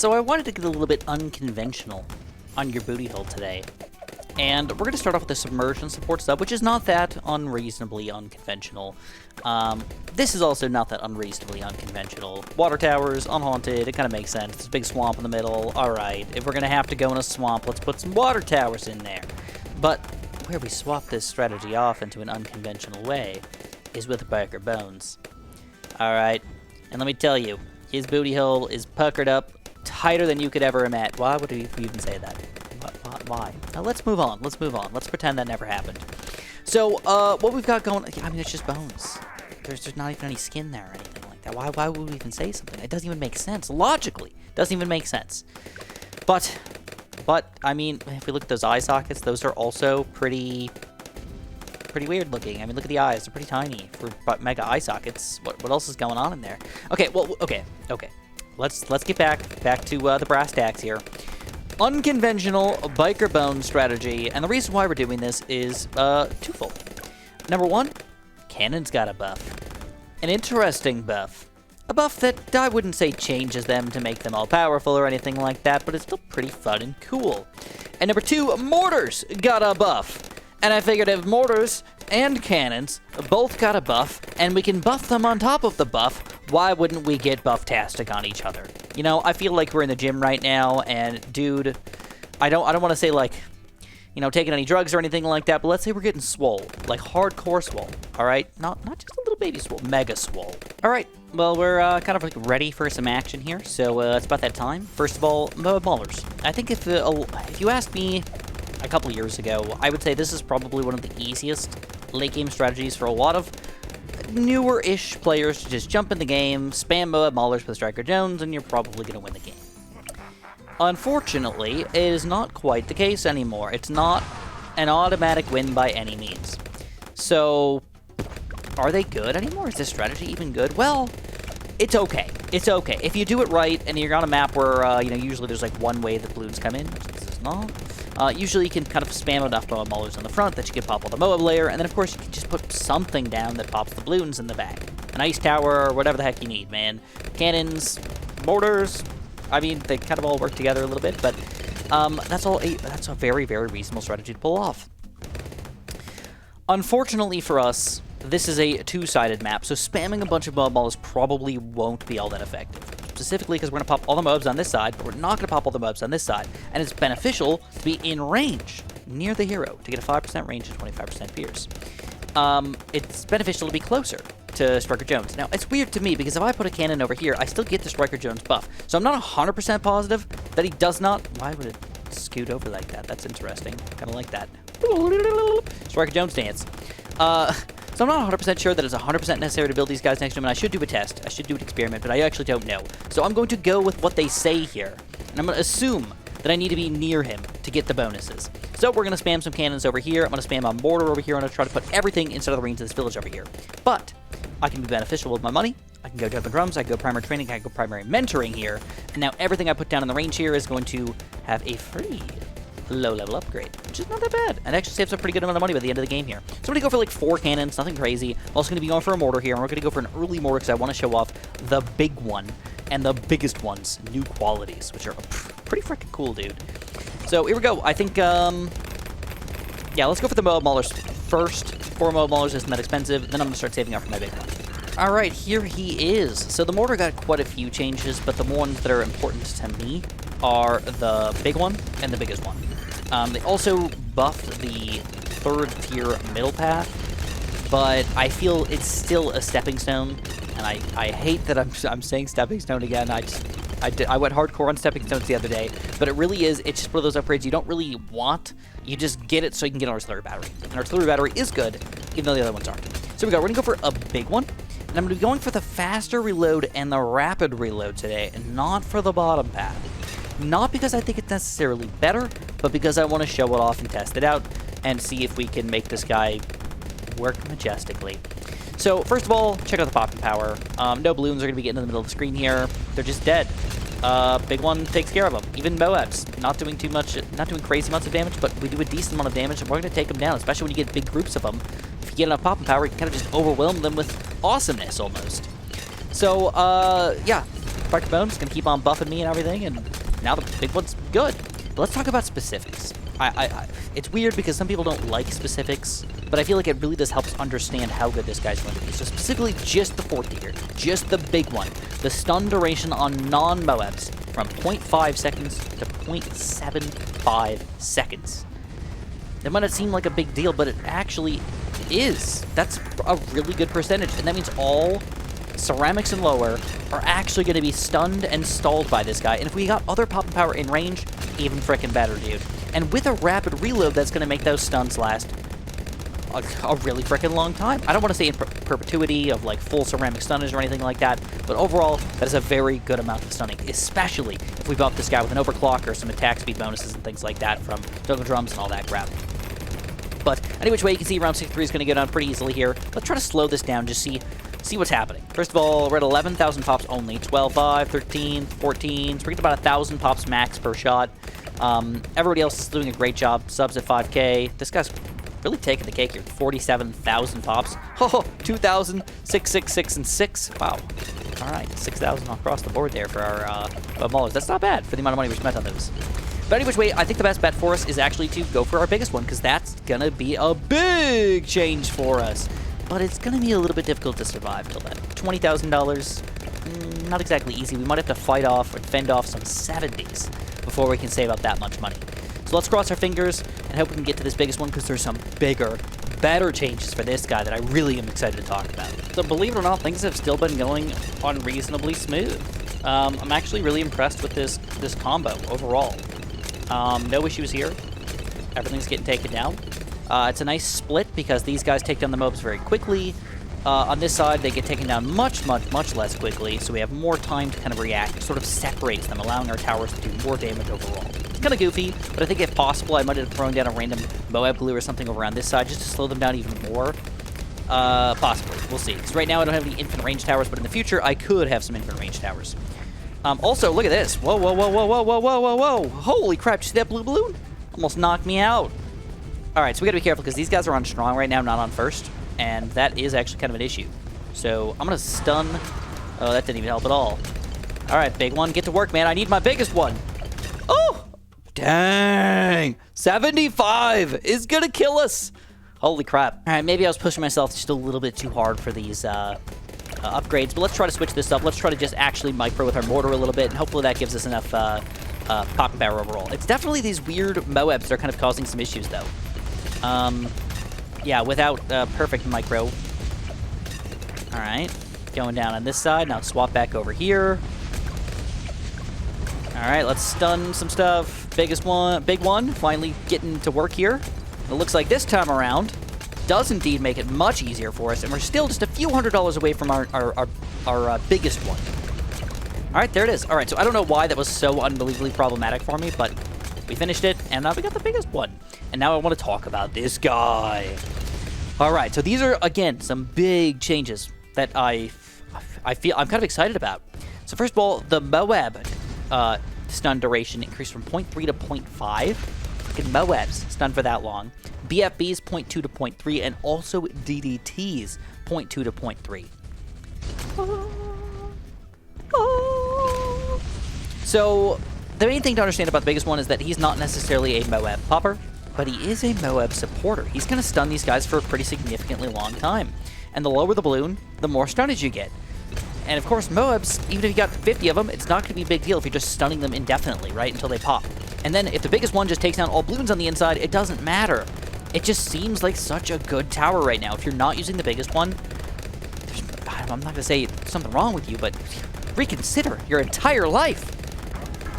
So I wanted to get a little bit unconventional on your booty hole today. And we're going to start off with the submersion support sub, which is not that unreasonably unconventional. This is also not that unreasonably unconventional. Water towers, unhaunted, it kind of makes sense. There's a big swamp in the middle. Alright, if we're going to have to go in a swamp, let's put some water towers in there. But where we swap this strategy off into an unconventional way is with Biker Bloons. Alright, and let me tell you, his booty hole is puckered up tighter than you could ever imagine. Why would we even say that? Why? Now let's move on. Let's move on. Let's pretend that never happened. So, what we've got going... I mean, it's just bones. There's not even any skin there or anything like that. Why would we even say something? It doesn't even make sense. Logically, it doesn't even make sense. But, I mean, if we look at those eye sockets, those are also pretty weird looking. I mean, look at the eyes. They're pretty tiny for mega eye sockets. What else is going on in there? Okay, well, okay. Let's get back to the brass tacks here. Unconventional Biker Bloons strategy, and the reason why we're doing this is twofold. Number one, Cannon's got a buff. An interesting buff. A buff that I wouldn't say changes them to make them all powerful or anything like that, but it's still pretty fun and cool. And number two, Mortars got a buff. And I figured if Mortars and Cannons both got a buff, and we can buff them on top of the buff, why wouldn't we get buff-tastic on each other? You know, I feel like we're in the gym right now, and dude, I don't want to say like, you know, taking any drugs or anything like that, but let's say we're getting swole, like hardcore swole, all right? Not just a little baby swole, mega swole. All right, well, we're kind of like ready for some action here, so it's about that time. First of all, maulers. I think if you asked me a couple years ago, I would say this is probably one of the easiest late-game strategies for a lot of newer-ish players to just jump in the game, spam Moab Maulers with Striker Jones, and you're probably going to win the game. Unfortunately, it is not quite the case anymore. It's not an automatic win by any means. So, are they good anymore? Is this strategy even good? Well, it's okay. It's okay. If you do it right, and you're on a map where, you know, usually there's like one way that Bloons come in, which this is not. Usually you can kind of spam enough Moab Maulers on the front that you can pop all the Moab layer, and then of course you can just put something down that pops the Bloons in the back. An ice tower, or whatever the heck you need, man. Cannons, mortars, I mean, they kind of all work together a little bit, but that's a very, very reasonable strategy to pull off. Unfortunately for us, this is a two-sided map, so spamming a bunch of Moab Maulers probably won't be all that effective. Specifically because we're going to pop all the Moabs on this side, but we're not going to pop all the Moabs on this side. And it's beneficial to be in range, near the hero, to get a 5% range and 25% pierce. It's beneficial to be closer to Striker Jones. Now, it's weird to me, because if I put a cannon over here, I still get the Striker Jones buff. So I'm not 100% positive that he does not... Why would it scoot over like that? That's interesting. Kind of like that. Striker Jones dance. So I'm not 100% sure that it's 100% necessary to build these guys next to him, and I should do a test. I should do an experiment, but I actually don't know. So I'm going to go with what they say here, and I'm going to assume that I need to be near him to get the bonuses. So we're going to spam some cannons over here. I'm going to spam a mortar over here. I'm going to try to put everything inside of the range of this village over here. But I can be beneficial with my money. I can go jumping drums. I can go primary training. I can go primary mentoring here. And now everything I put down in the range here is going to have a free low-level upgrade, which is not that bad. And actually saves a pretty good amount of money by the end of the game here. So I'm going to go for like 4 cannons, nothing crazy. I'm also going to be going for a mortar here, and we're going to go for an early mortar because I want to show off the big one and the biggest one's new qualities, which are pretty freaking cool, dude. So here we go. I think, yeah, let's go for the Moab Maulers first. 4 Moab Maulers isn't that expensive. Then I'm going to start saving up for my big one. Alright, here he is. So the mortar got quite a few changes, but the ones that are important to me are the big one and the biggest one. They also buffed the 3rd tier middle path, but I feel it's still a stepping stone, and I hate that I'm saying stepping stone again. I went hardcore on stepping stones the other day, but it really is, it's just one of those upgrades you don't really want. You just get it so you can get an artillery battery. An artillery battery is good, even though the other ones aren't. So we're going to go for a big one, and I'm going to be going for the faster reload and the rapid reload today, and not for the bottom path. Not because I think it's necessarily better, but because I want to show it off and test it out and see if we can make this guy work majestically. So, first of all, check out the popping power. No Bloons are going to be getting in the middle of the screen here. They're just dead. Big one takes care of them. Even Moabs, not doing too much, not doing crazy amounts of damage, but we do a decent amount of damage, and we're going to take them down, especially when you get big groups of them. If you get enough popping power, you can kind of just overwhelm them with awesomeness, almost. So, yeah. Spike Bone's gonna keep on buffing me and everything, and now the big one's good. But let's talk about specifics. It's weird because some people don't like specifics, but I feel like it really does help us understand how good this guy's going to be. So specifically just the fourth tier, just the big one, the stun duration on non-Moabs from 0.5 seconds to 0.75 seconds. It might not seem like a big deal, but it actually is. That's a really good percentage, and that means all ceramics and lower are actually going to be stunned and stalled by this guy. And if we got other pop and power in range, even frickin' better, dude. And with a rapid reload, that's going to make those stuns last a really frickin' long time. I don't want to say in perpetuity of like full ceramic stunners or anything like that, but overall, that is a very good amount of stunning, especially if we buff this guy with an overclock or some attack speed bonuses and things like that from jungle drums and all that crap. But any which way, you can see round 63 is going to go down pretty easily here. Let's try to slow this down, just see what's happening. First of all, we're at 11,000 pops only. 12, 5, 13, 14. So we're getting about 1,000 pops max per shot. Everybody else is doing a great job. Subs at 5K. This guy's really taking the cake here. 47,000 pops. Oh, 2,000, 6, 6, 6, and 6. Wow. All right, 6,000 across the board there for our maulers. That's not bad for the amount of money we spent on those. But any which way, I think the best bet for us is actually to go for our biggest one, because that's going to be a big change for us. But it's going to be a little bit difficult to survive till then. $20,000, not exactly easy. We might have to fight off or fend off some 70s before we can save up that much money. So let's cross our fingers and hope we can get to this biggest one, because there's some bigger, better changes for this guy that I really am excited to talk about. So believe it or not, things have still been going unreasonably smooth. I'm actually really impressed with this combo overall. No issues here. Everything's getting taken down. It's a nice split because these guys take down the mobs very quickly. On this side, they get taken down much, much, much less quickly, so we have more time to kind of react. It sort of separates them, allowing our towers to do more damage overall. It's kind of goofy, but I think if possible, I might have thrown down a random Moab glue or something over on this side just to slow them down even more. Possibly. We'll see. Because right now I don't have any infinite range towers, but in the future, I could have some infinite range towers. Also, look at this. Whoa, whoa, whoa, whoa, whoa, whoa, whoa, whoa, whoa. Holy crap, did you see that blue balloon? Almost knocked me out. Alright, so we gotta be careful because these guys are on strong right now, not on first. And that is actually kind of an issue. So I'm gonna stun. Oh, that didn't even help at all. Alright, big one. Get to work, man. I need my biggest one. Oh! Dang! 75 is gonna kill us. Holy crap. Alright, maybe I was pushing myself just a little bit too hard for these upgrades, but let's try to switch this up. Let's try to just actually micro with our mortar a little bit, and hopefully that gives us enough pop and power overall. It's definitely these weird Moabs that are kind of causing some issues, though. Yeah, without perfect micro. Alright, going down on this side. Now swap back over here. Alright, let's stun some stuff. Big one, finally getting to work here. It looks like this time around does indeed make it much easier for us, and we're still just a few $100s away from our biggest one. Alright, there it is. Alright, so I don't know why that was so unbelievably problematic for me, but we finished it, and now we got the biggest one. And now I want to talk about this guy. Alright, so these are, again, some big changes that I feel I'm kind of excited about. So first of all, the Moab stun duration increased from 0.3 to 0.5. Fucking Moabs stun for that long. BFBs 0.2 to 0.3, and also DDTs 0.2 to 0.3. So the main thing to understand about the biggest one is that he's not necessarily a Moab popper, but he is a Moab supporter. He's going to stun these guys for a pretty significantly long time. And the lower the balloon, the more stunnage you get. And of course, Moabs, even if you got 50 of them, it's not going to be a big deal if you're just stunning them indefinitely, right, until they pop. And then if the biggest one just takes down all Bloons on the inside, it doesn't matter. It just seems like such a good tower right now. If you're not using the biggest one, I'm not going to say something wrong with you, but reconsider your entire life.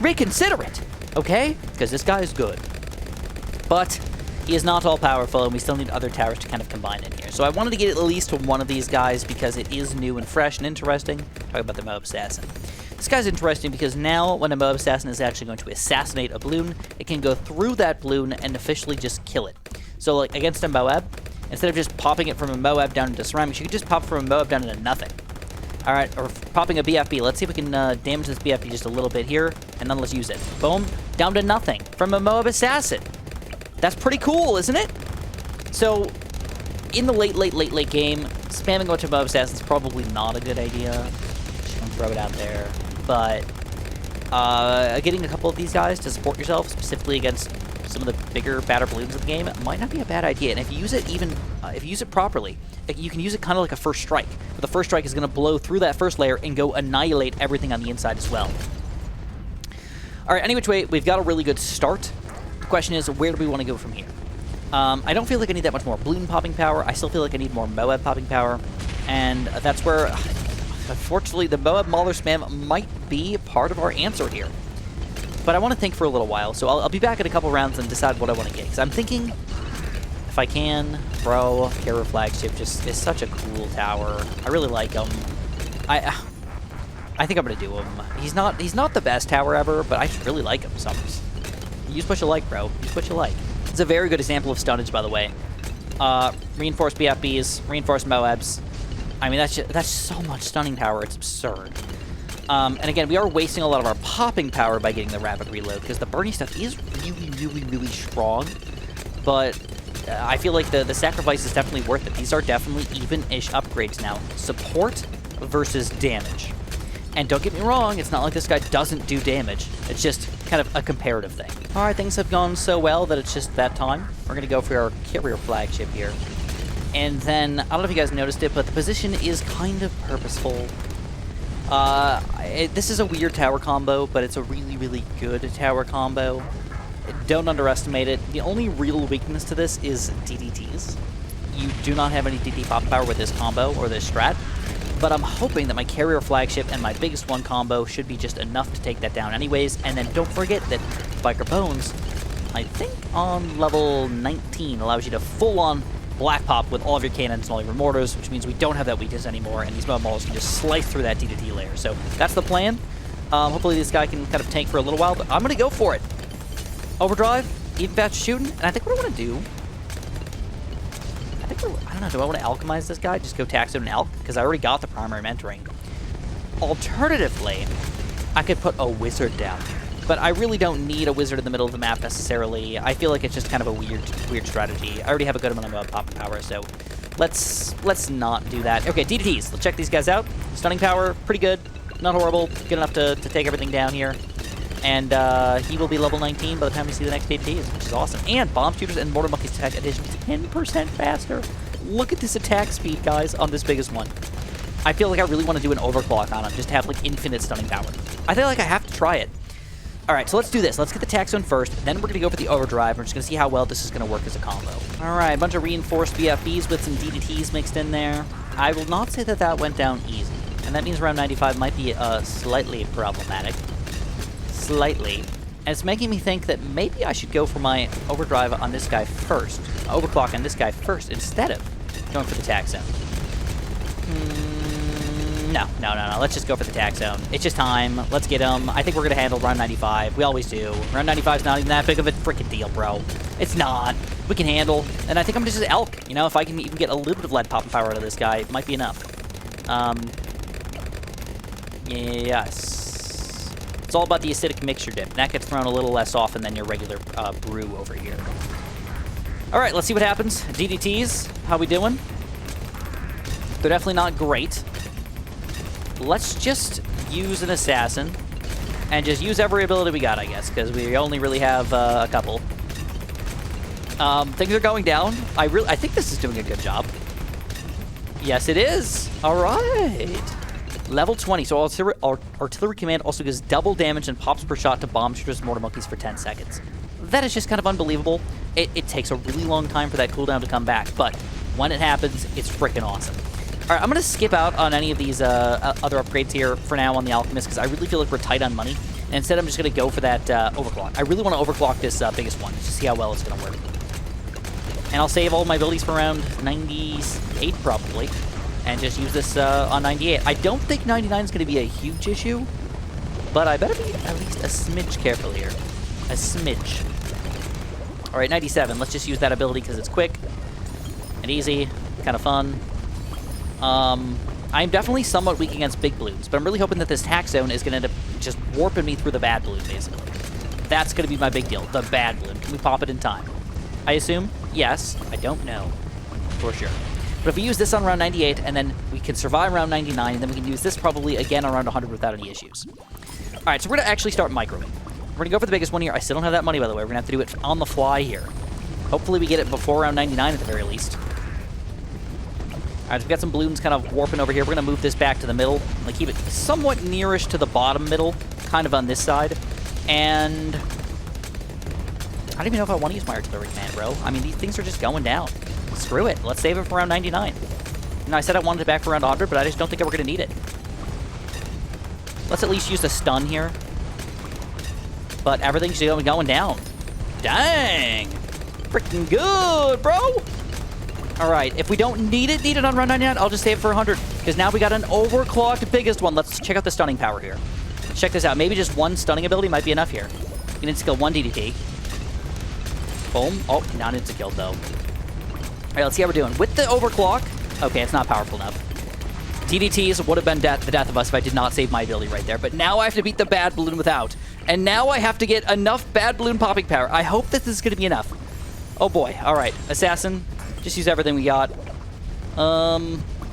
Reconsider it, okay? Because this guy is good. But he is not all-powerful, and we still need other towers to kind of combine in here. So I wanted to get at least to one of these guys because it is new and fresh and interesting. Talk about the Moab Assassin. This guy's interesting because now when a Moab Assassin is actually going to assassinate a Bloon, it can go through that Bloon and officially just kill it. So like against a Moab, instead of just popping it from a Moab down into ceramics, you can just pop from a Moab down into nothing. Alright, or popping a BFB. Let's see if we can damage this BFB just a little bit here, and then let's use it. Boom, down to nothing from a Moab Assassin. That's pretty cool, isn't it? So, in the late game, spamming a bunch of Moab Assassins is probably not a good idea. Just gonna throw it out there. but getting a couple of these guys to support yourself, specifically against some of the bigger, badder balloons in the game, might not be a bad idea. And if you use it if you use it properly, you can use it kind of like a first strike. But the first strike is going to blow through that first layer and go annihilate everything on the inside as well. All right, any which way, we've got a really good start. The question is, where do we want to go from here? I don't feel like I need that much more balloon popping power. I still feel like I need more Moab popping power. And that's where, unfortunately, the Moab Mauler spam might be part of our answer here. But I want to think for a little while, so I'll be back in a couple rounds and decide what I want to get. Because I'm thinking, if I can, bro, Carrier Flagship just is such a cool tower. I really like him. I think I'm going to do him. He's not the best tower ever, but I just really like him. So use what you like, bro. Use what you like. It's a very good example of stunnage, by the way. Reinforced BFBs, reinforced Moabs. I mean, that's so much stunning power. It's absurd. And again, we are wasting a lot of our popping power by getting the rapid reload, because the Bernie stuff is really, really, really strong. But I feel like the sacrifice is definitely worth it. These are definitely even-ish upgrades now. Support versus damage. And don't get me wrong, it's not like this guy doesn't do damage. It's just kind of a comparative thing. All right, things have gone so well that it's just that time. We're going to go for our Carrier Flagship here. And then, I don't know if you guys noticed it, but the position is kind of purposeful. This is a weird tower combo, but it's a really, really good tower combo. Don't underestimate it. The only real weakness to this is DDTs. You do not have any DD pop power with this combo or this strat. But I'm hoping that my Carrier Flagship and my biggest one combo should be just enough to take that down anyways. And then don't forget that Biker Bones, I think on level 19, allows you to full-on black pop with all of your cannons and all of your mortars, which means we don't have that weakness anymore, and these Moab Maulers can just slice through that DDT layer. So that's the plan. Hopefully this guy can kind of tank for a little while, but I'm going to go for it. Overdrive, even faster shooting, and I think what I want to do... I don't know, do I want to alchemize this guy? Just go Tack Zone and alch? Because I already got the primary mentoring. Alternatively, I could put a wizard down. But I really don't need a wizard in the middle of the map necessarily. I feel like it's just kind of a weird strategy. I already have a good amount of popping power, so let's not do that. Okay, DDTs. Let's check these guys out. Stunning power, pretty good. Not horrible. Good enough to take everything down here. And he will be level 19 by the time we see the next DDTs, which is awesome. And Bomb Shooters and Mortar Monkeys attack addition 10% faster. Look at this attack speed, guys, on this biggest one. I feel like I really want to do an overclock on him, just to have, like, infinite stunning power. I feel like I have to try it. Alright, so let's do this. Let's get the Tack Zone first, then we're going to go for the overdrive. We're just going to see how well this is going to work as a combo. Alright, a bunch of reinforced BFBs with some DDTs mixed in there. I will not say that that went down easy. And that means round 95 might be slightly problematic. Slightly. And it's making me think that maybe I should go for my overdrive on this guy first. Overclock on this guy first instead of going for the Tack Zone. No. Let's just go for the Tack Zone. It's just time. Let's get him. I think we're going to handle round 95. We always do. Round 95 is not even that big of a freaking deal, bro. It's not. We can handle. And I think I'm going to just elk. You know, if I can even get a little bit of lead popping power out of this guy, it might be enough. Yes. It's all about the acidic mixture dip. That gets thrown a little less often than your regular brew over here. All right, let's see what happens. DDTs, how we doing? They're definitely not great. Let's just use an assassin and just use every ability we got, I guess, because we only really have a couple. Things are going down. I think this is doing a good job. Yes, it is. All right. Level 20, so artillery command also gives double damage and pops per shot to bomb shooters and mortar monkeys for 10 seconds. That is just kind of unbelievable. It takes a really long time for that cooldown to come back, but when it happens, it's freaking awesome. All right, I'm going to skip out on any of these other upgrades here for now on the Alchemist, because I really feel like we're tight on money. And instead, I'm just going to go for that overclock. I really want to overclock this biggest one, just to see how well it's going to work. And I'll save all my abilities for around 98, probably. And just use this on 98. I don't think 99 is going to be a huge issue, but I better be at least a smidge careful here. A smidge. All right, 97. Let's just use that ability because it's quick and easy, kind of fun. I'm definitely somewhat weak against big balloons, but I'm really hoping that this Tack Zone is going to end up just warping me through the bad balloon, basically. That's going to be my big deal, the bad balloon. Can we pop it in time? I assume? Yes. I don't know. For sure. But if we use this on round 98, and then we can survive round 99, and then we can use this probably again on round 100 without any issues. All right, so we're going to actually start microing. We're going to go for the biggest one here. I still don't have that money, by the way. We're going to have to do it on the fly here. Hopefully we get it before round 99 at the very least. All right, so we've got some Bloons kind of warping over here. We're going to move this back to the middle. I'm going to keep it somewhat nearish to the bottom middle, kind of on this side. And I don't even know if I want to use my artillery command, bro. I mean, these things are just going down. Screw it. Let's save it for round 99. You know, I said I wanted it back for round 100, but I just don't think we're going to need it. Let's at least use the stun here. But everything's going down. Dang! Freaking good, bro! Alright, if we don't need it on round 99, I'll just save it for 100. Because now we got an overclocked biggest one. Let's check out the stunning power here. Check this out. Maybe just one stunning ability might be enough here. You need to skill 1 DDT. Boom. Oh, not insta-killed, though. Alright, let's see how we're doing. With the overclock... Okay, it's not powerful enough. DDTs would have been the death of us if I did not save my ability right there. But now I have to beat the bad balloon without. And now I have to get enough bad balloon popping power. I hope that this is going to be enough. Oh boy. Alright. Assassin. Just use everything we got.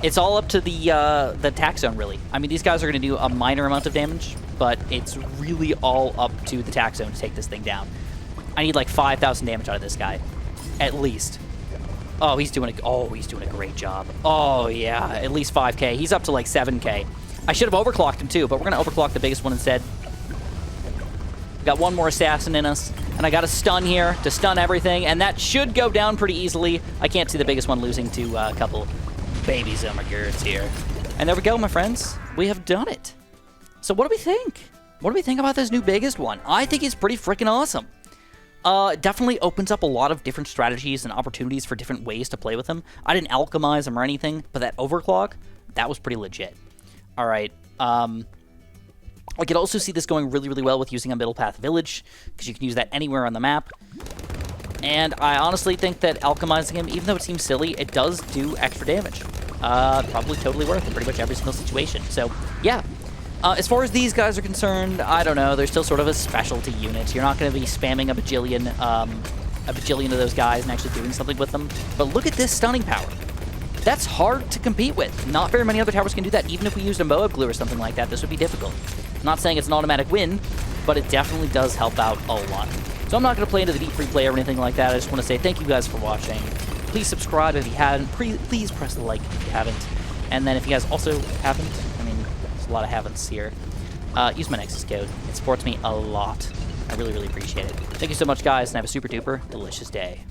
It's all up to the Tack Zone, really. I mean, these guys are going to do a minor amount of damage, but it's really all up to the Tack Zone to take this thing down. I need like 5,000 damage out of this guy. At least. Oh, he's doing a great job. Oh, yeah. At least 5k. He's up to like 7k. I should have overclocked him too, but we're going to overclock the biggest one instead. We got one more assassin in us, and I got a stun here to stun everything, and that should go down pretty easily. I can't see the biggest one losing to a couple baby Zomagurts here. And there we go, my friends. We have done it. So what do we think? What do we think about this new biggest one? I think it's pretty freaking awesome. It definitely opens up a lot of different strategies and opportunities for different ways to play with him. I didn't alchemize him or anything, but that overclock, that was pretty legit. All right. I could also see this going really, really well with using a middle path village, because you can use that anywhere on the map. And I honestly think that alchemizing him, even though it seems silly, it does do extra damage. Probably totally worth in pretty much every single situation. So, yeah. As far as these guys are concerned, I don't know. They're still sort of a specialty unit. You're not going to be spamming a bajillion of those guys and actually doing something with them. But look at this stunning power. That's hard to compete with. Not very many other towers can do that. Even if we used a Moab glue or something like that, this would be difficult. I'm not saying it's an automatic win, but it definitely does help out a lot. So I'm not going to play into the deep free play or anything like that. I just want to say thank you guys for watching. Please subscribe if you haven't. Please press the like if you haven't. And then if you guys also haven't, I mean, there's a lot of haven'ts here. Use my Nexus code. It supports me a lot. I really, really appreciate it. Thank you so much, guys, and have a super duper delicious day.